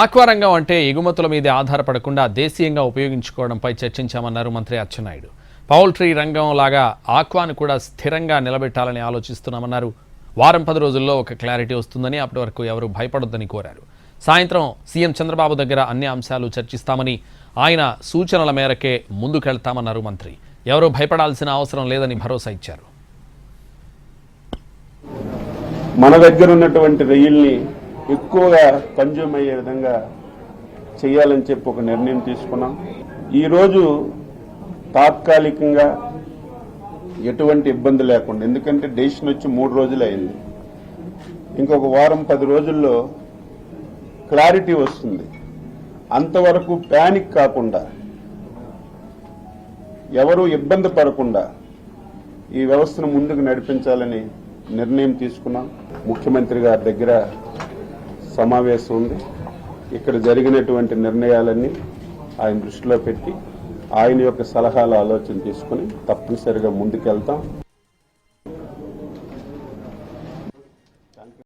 Aqua రంగం అంటే ఎగుమతుల మీదే ఆధారపడకుండా దేశీయంగా ఉపయోగించుకోవడంపై చర్చించామన్నారు మంత్రి అచ్చెన్నాయుడు. పౌల్ట్రీ రంగం లాగా ఆక్వాను కూడా స్థిరంగా నిలబెట్టాలని ఆలోచిస్తున్నామన్నారు. వారం 10 రోజుల్లో ఒక క్లారిటీ వస్తుందని, అప్పటి వరకు ఎవరు భయపడొద్దని కోరారు. సాయంత్రం సీఎం చంద్రబాబు దగ్గర అన్ని అంశాలు చర్చిస్తామని, ఆయన సూచనల మేరకే ముందుకెళ్తామన్నారు మంత్రి. ఎవరూ భయపడాల్సిన అవసరం లేదని భరోసా ఇచ్చారు. మన దగ్గర ఉన్నటువంటి రొయ్యల్ని ఎక్కువగా కన్జ్యూమ్ అయ్యే విధంగా చేయాలని చెప్పి ఒక నిర్ణయం తీసుకున్నాం. ఈరోజు తాత్కాలికంగా ఎటువంటి ఇబ్బంది లేకుండా, ఎందుకంటే డెసిషన్ వచ్చి 3 రోజులు అయింది, ఇంకొక వారం 10 రోజుల్లో క్లారిటీ వస్తుంది. అంతవరకు ప్యానిక్ కాకుండా, ఎవరు ఇబ్బంది పడకుండా ఈ వ్యవస్థను ముందుకు నడిపించాలని నిర్ణయం తీసుకున్నాం. ముఖ్యమంత్రి గారి దగ్గర సమావేశం ఉంది. ఇక్కడ జరిగినటువంటి నిర్ణయాలన్నీ ఆయన దృష్టిలో పెట్టి ఆయన యొక్క సలహాలు ఆలోచన తీసుకుని తప్పనిసరిగా ముందుకెళ్తాం.